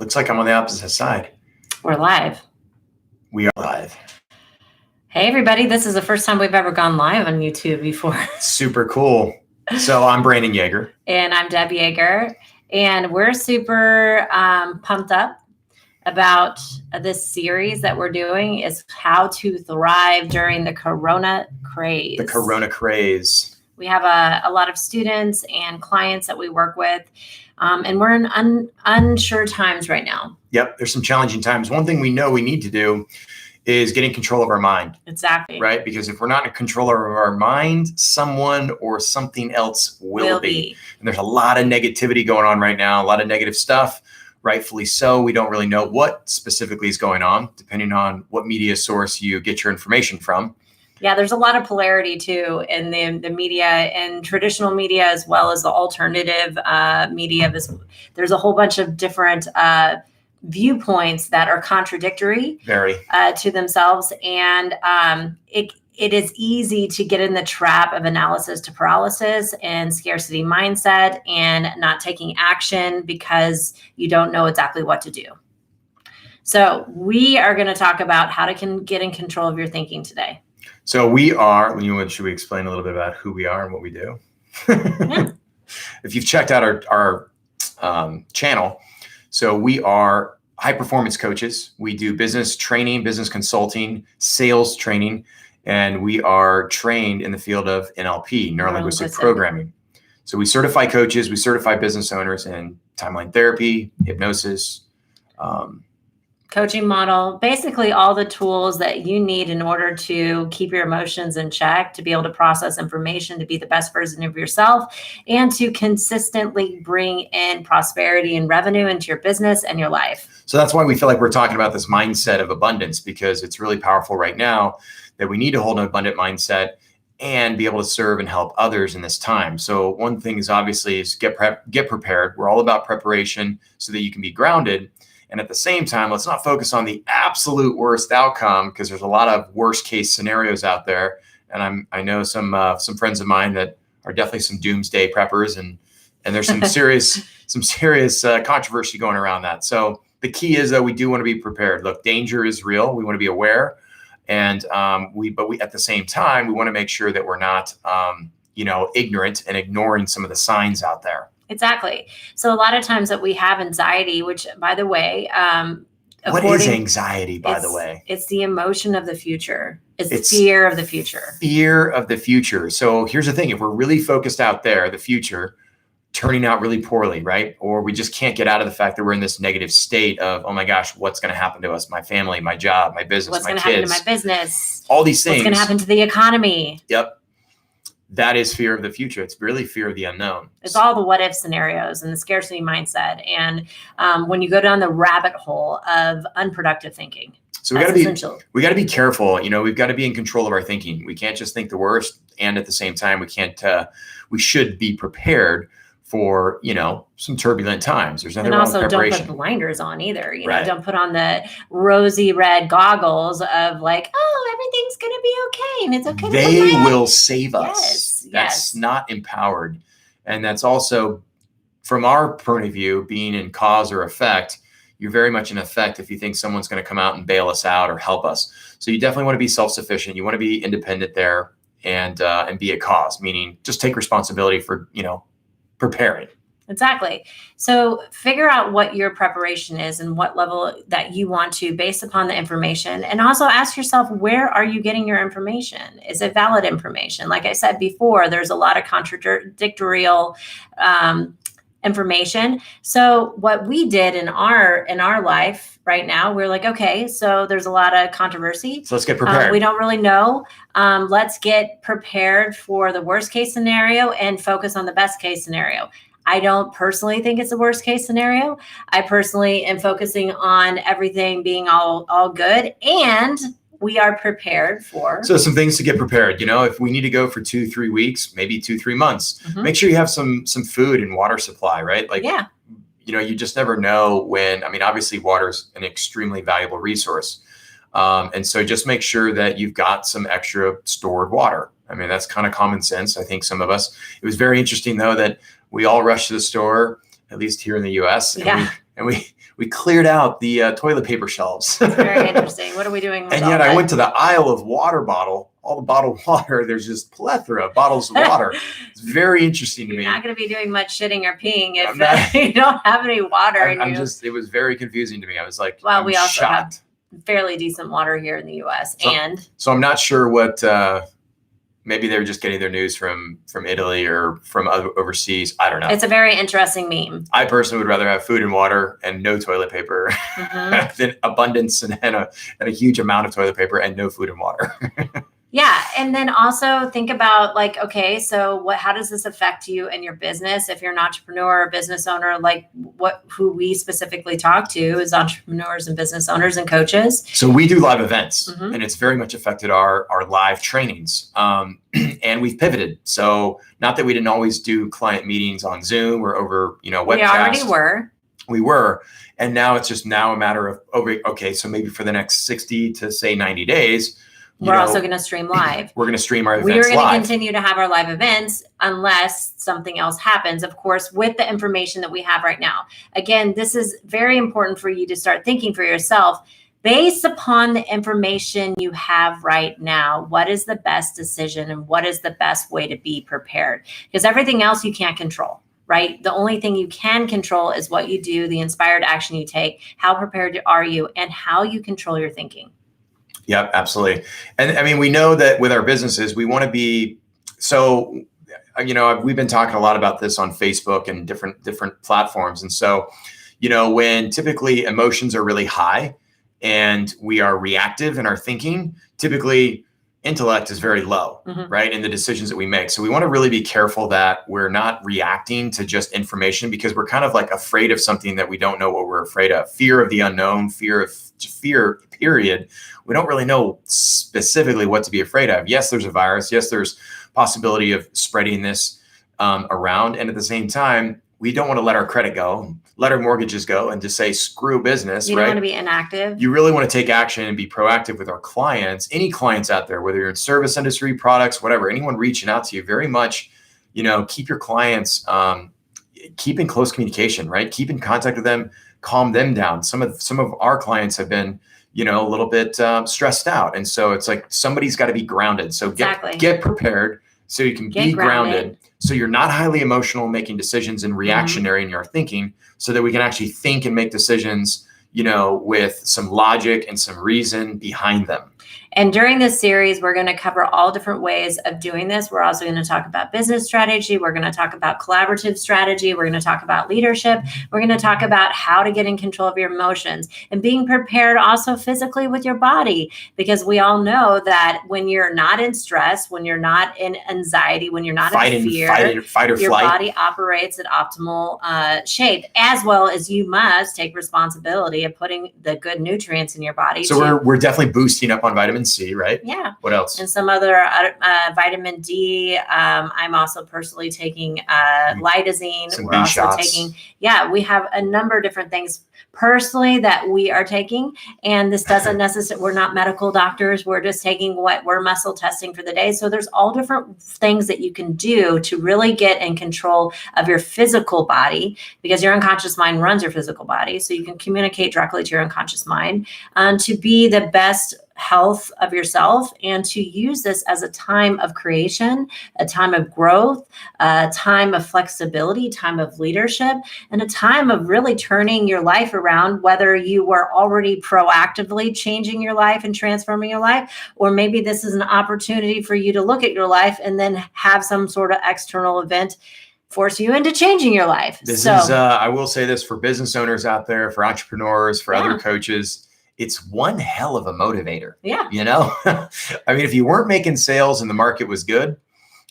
Looks like I'm on the opposite side. We're live. We are live. Hey, everybody. This is the first time we've ever gone live on YouTube before. Super cool. So I'm Brandon Yager. And I'm Deb Yager. And we're super pumped up about this series that we're doing is how to thrive during the Corona Craze. The Corona Craze. We have a lot of students and clients that we work with, and we're in unsure times right now. Yep, there's some challenging times. One thing we know we need to do is get in control of our mind. Exactly. Right? Because if we're not in control of our mind, someone or something else will be. And there's a lot of negativity going on right now, a lot of negative stuff. Rightfully so. We don't really know what specifically is going on, depending on what media source you get your information from. Yeah, there's a lot of polarity too in the media and traditional media as well as the alternative media. There's a whole bunch of different viewpoints that are contradictory to themselves. And it is easy to get in the trap of analysis to paralysis and scarcity mindset and not taking action because you don't know exactly what to do. So we are going to talk about how to get in control of your thinking today. So should we explain a little bit about who we are and what we do? Yeah. If you've checked out our channel, so we are high performance coaches. We do business training, business consulting, sales training, and we are trained in the field of NLP, neuro-linguistic programming. So we certify coaches, we certify business owners in timeline therapy, hypnosis, coaching model, basically all the tools that you need in order to keep your emotions in check, to be able to process information, to be the best version of yourself, and to consistently bring in prosperity and revenue into your business and your life. So that's why we feel like we're talking about this mindset of abundance, because it's really powerful right now that we need to hold an abundant mindset and be able to serve and help others in this time. So one thing is obviously get prepared. We're all about preparation so that you can be grounded. And at the same time, let's not focus on the absolute worst outcome, because there's a lot of worst case scenarios out there. And I know some friends of mine that are definitely some doomsday preppers, and there's some serious controversy going around that. So the key is that we do want to be prepared. Look, danger is real. We want to be aware, and we at the same time we want to make sure that we're not ignorant and ignoring some of the signs out there. Exactly. So a lot of times that we have anxiety, which, by the way, what is anxiety, by the way? It's the emotion of the future. It's fear of the future. Fear of the future. So here's the thing. If we're really focused out there, the future turning out really poorly, right? Or we just can't get out of the fact that we're in this negative state of, oh my gosh, what's going to happen to us? My family, my job, my business, what's my kids. What's going to happen to my business? All these things. What's going to happen to the economy? Yep. That is fear of the future. It's really fear of the unknown. It's all the what if scenarios and the scarcity mindset. And when you go down the rabbit hole of unproductive thinking. So we got to be careful. We've got to be in control of our thinking. We can't just think the worst. And at the same time, we should be prepared for, some turbulent times. There's nothing wrong with preparation. Don't put blinders on either. Right. Don't put on the rosy red goggles of like, oh, everything's going to be okay. And it's okay. They will save us. Yes. That's not empowered. And that's also, from our point of view, being in cause or effect, you're very much in effect if you think someone's going to come out and bail us out or help us. So you definitely want to be self-sufficient. You want to be independent there and be a cause, meaning just take responsibility for, preparing. Exactly. So figure out what your preparation is and what level that you want to based upon the information. And also ask yourself, where are you getting your information? Is it valid information? Like I said before, there's a lot of contradictory information. So what we did in our life right now, we're like, okay, so there's a lot of controversy. So let's get prepared. We don't really know. Let's get prepared for the worst case scenario and focus on the best case scenario. I don't personally think it's the worst case scenario. I personally am focusing on everything being all good, and we are prepared for. So some things to get prepared. If we need to go for 2-3 weeks, maybe 2-3 months, make sure you have some food and water supply, right? You just never know when. Obviously water is an extremely valuable resource. And so just make sure that you've got some extra stored water. That's kind of common sense. I think some of us, it was very interesting though, that we all rushed to the store, at least here in the US. And and we cleared out the toilet paper shelves. It's very interesting. What are we doing with And all yet that? I went to the aisle of all the bottled water. There's just plethora of bottles of water. It's very interesting to me. You're not going to be doing much shitting or peeing if not, you don't have any water in you. It was very confusing to me. I was like, well, we also shocked. have fairly decent water here in the U.S. So I'm not sure what, maybe they were just getting their news from Italy or from overseas. I don't know. It's a very interesting meme. I personally would rather have food and water and no toilet paper than abundance and a huge amount of toilet paper and no food and water. Yeah. And then also think about like, okay, so how does this affect you and your business? If you're an entrepreneur or business owner, like who we specifically talk to is entrepreneurs and business owners and coaches. So we do live events and it's very much affected our live trainings. And we've pivoted. So not that we didn't always do client meetings on Zoom or over, webcast. We already were. We were. And now it's just a matter of, okay, so maybe for the next 60 to say 90 days, we're also going to stream live. We're going to stream our events live. We're going to live. continue to have our live events unless something else happens, of course, with the information that we have right now. Again, this is very important for you to start thinking for yourself. Based upon the information you have right now, what is the best decision and what is the best way to be prepared? Because everything else you can't control, right? The only thing you can control is what you do, the inspired action you take, how prepared are you, and how you control your thinking. Yep, absolutely. And I mean, we know that with our businesses, we want to be, so, we've been talking a lot about this on Facebook and different platforms. And so, when typically emotions are really high and we are reactive in our thinking, typically intellect is very low, right? In the decisions that we make. So we want to really be careful that we're not reacting to just information because we're kind of like afraid of something that we don't know what we're afraid of. Fear of the unknown, fear, period. We don't really know specifically what to be afraid of. Yes, there's a virus. Yes, there's possibility of spreading this around. And at the same time, we don't want to let our credit go, let our mortgages go and just say, screw business, you right? don't want to be inactive. You really want to take action and be proactive with our clients, any clients out there, whether you're in service industry, products, whatever, anyone reaching out to you, very much, keep your clients, keep in close communication, right? Keep in contact with them, calm them down. Some of our clients have been, a little bit stressed out. And so it's like, somebody's got to be grounded. So get prepared so you can be grounded. So you're not highly emotional making decisions and reactionary in your thinking so that we can actually think and make decisions, with some logic and some reason behind them. And during this series, we're going to cover all different ways of doing this. We're also going to talk about business strategy. We're going to talk about collaborative strategy. We're going to talk about leadership. We're going to talk about how to get in control of your emotions and being prepared also physically with your body, because we all know that when you're not in stress, when you're not in anxiety, when you're not in fear, fight or your flight. body operates at optimal shape, as well as you must take responsibility of putting the good nutrients in your body. So we're definitely boosting up on vitamin C, right? Yeah. What else? And some other vitamin D. I'm also personally taking Lytazine. Some We're B also shots. taking, we have a number of different things personally that we are taking. And this doesn't necessarily, we're not medical doctors. We're just taking what we're muscle testing for the day. So there's all different things that you can do to really get in control of your physical body, because your unconscious mind runs your physical body. So you can communicate directly to your unconscious mind to be the best health of yourself and to use this as a time of creation, a time of growth, a time of flexibility, time of leadership, and a time of really turning your life around, whether you were already proactively changing your life and transforming your life, or maybe this is an opportunity for you to look at your life and then have some sort of external event force you into changing your life. I will say this for business owners out there, for entrepreneurs, for other coaches, it's one hell of a motivator. Yeah. I mean, if you weren't making sales and the market was good,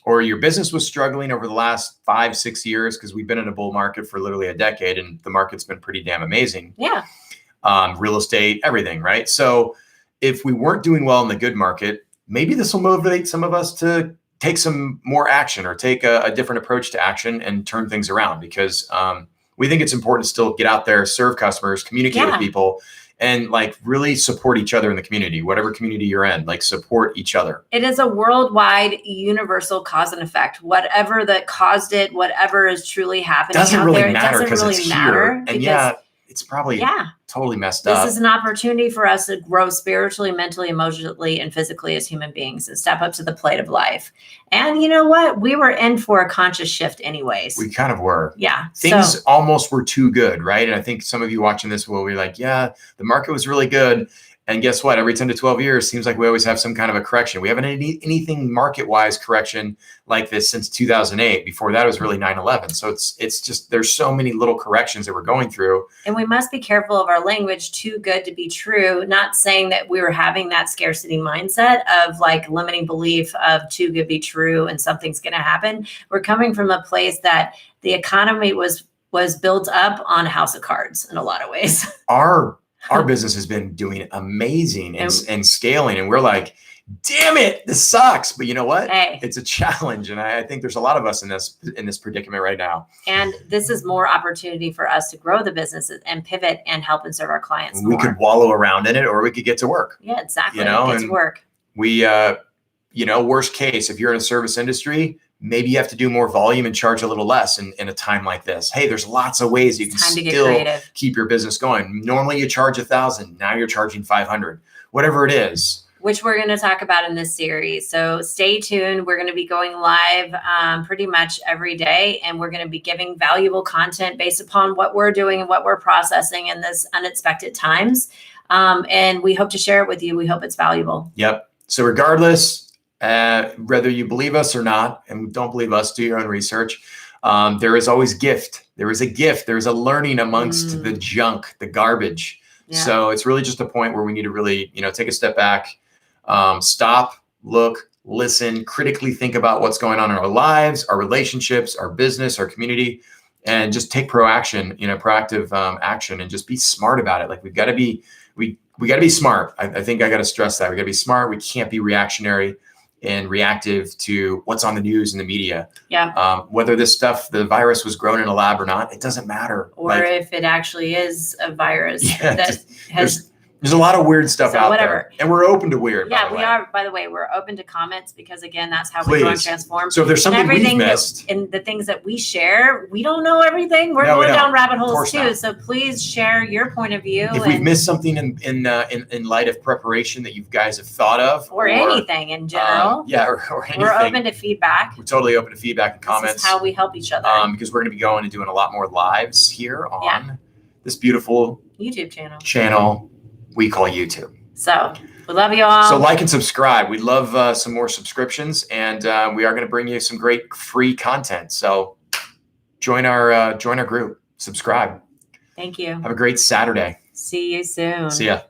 or your business was struggling over the last 5-6 years, because we've been in a bull market for literally a decade and the market's been pretty damn amazing. Yeah. Real estate, everything, right? So if we weren't doing well in the good market, maybe this will motivate some of us to take some more action or take a different approach to action and turn things around, because we think it's important to still get out there, serve customers, communicate with people, and like really support each other in the community, whatever community you're in, like support each other. It is a worldwide universal cause and effect. Whatever that caused it, whatever is truly happening doesn't out really there, matter it doesn't really it's matter. Here. And it's probably Yeah. totally messed This up. is an opportunity for us to grow spiritually, mentally, emotionally, and physically as human beings and step up to the plate of life. And you know what? We were in for a conscious shift anyways. We kind of were. Yeah. Things almost were too good, right? And I think some of you watching this will be like, yeah, the market was really good. And guess what? Every 10 to 12 years, seems like we always have some kind of a correction. We haven't had anything market-wise correction like this since 2008. Before that, it was really 9/11. So it's just, there's so many little corrections that we're going through. And we must be careful of our language, too good to be true. Not saying that we were having that scarcity mindset of like limiting belief of too good to be true and something's going to happen. We're coming from a place that the economy was built up on a house of cards in a lot of ways. Our business has been doing amazing and scaling. And we're like, damn it, this sucks. But you know what? Hey. It's a challenge. And I think there's a lot of us in this predicament right now. And this is more opportunity for us to grow the business and pivot and help and serve our clients more. We could wallow around in it, or we could get to work. Yeah, exactly. You know, get to work. We, worst case, if you're in a service industry, maybe you have to do more volume and charge a little less in a time like this. Hey, there's lots of ways you can still keep your business going. Normally you charge 1,000. Now you're charging 500, whatever it is. Which we're going to talk about in this series. So stay tuned. We're going to be going live pretty much every day. And we're going to be giving valuable content based upon what we're doing and what we're processing in this unexpected times. And we hope to share it with you. We hope it's valuable. Yep. So regardless, whether you believe us or not, and don't believe us, do your own research. There is always gift. There is a gift. There's a learning amongst the junk, the garbage. Yeah. So it's really just a point where we need to really, take a step back, stop, look, listen, critically think about what's going on in our lives, our relationships, our business, our community, and just take proactive action and just be smart about it. Like we got to be smart. I think I got to stress that we got to be smart. We can't be reactionary and reactive to what's on the news and the media. Yeah. Whether this stuff, the virus was grown in a lab or not, it doesn't matter. Or if it actually is a virus that has... There's a lot of weird stuff out there. And we're open to weird. Yeah, we are. By the way, we're open to comments because, again, that's how we grow and transform. So if there's something we've missed. And the things that we share, we don't know everything. We're going down rabbit holes too. So please share your point of view. If we've missed something in light of preparation that you guys have thought of. Or anything in general. Or anything. We're open to feedback. We're totally open to feedback and comments. This is how we help each other. Because we're going to be going and doing a lot more lives here on this beautiful YouTube channel we call YouTube. So we love you all. So like and subscribe. We'd love some more subscriptions, and we are going to bring you some great free content. So join our group. Subscribe. Thank you. Have a great Saturday. See you soon. See ya.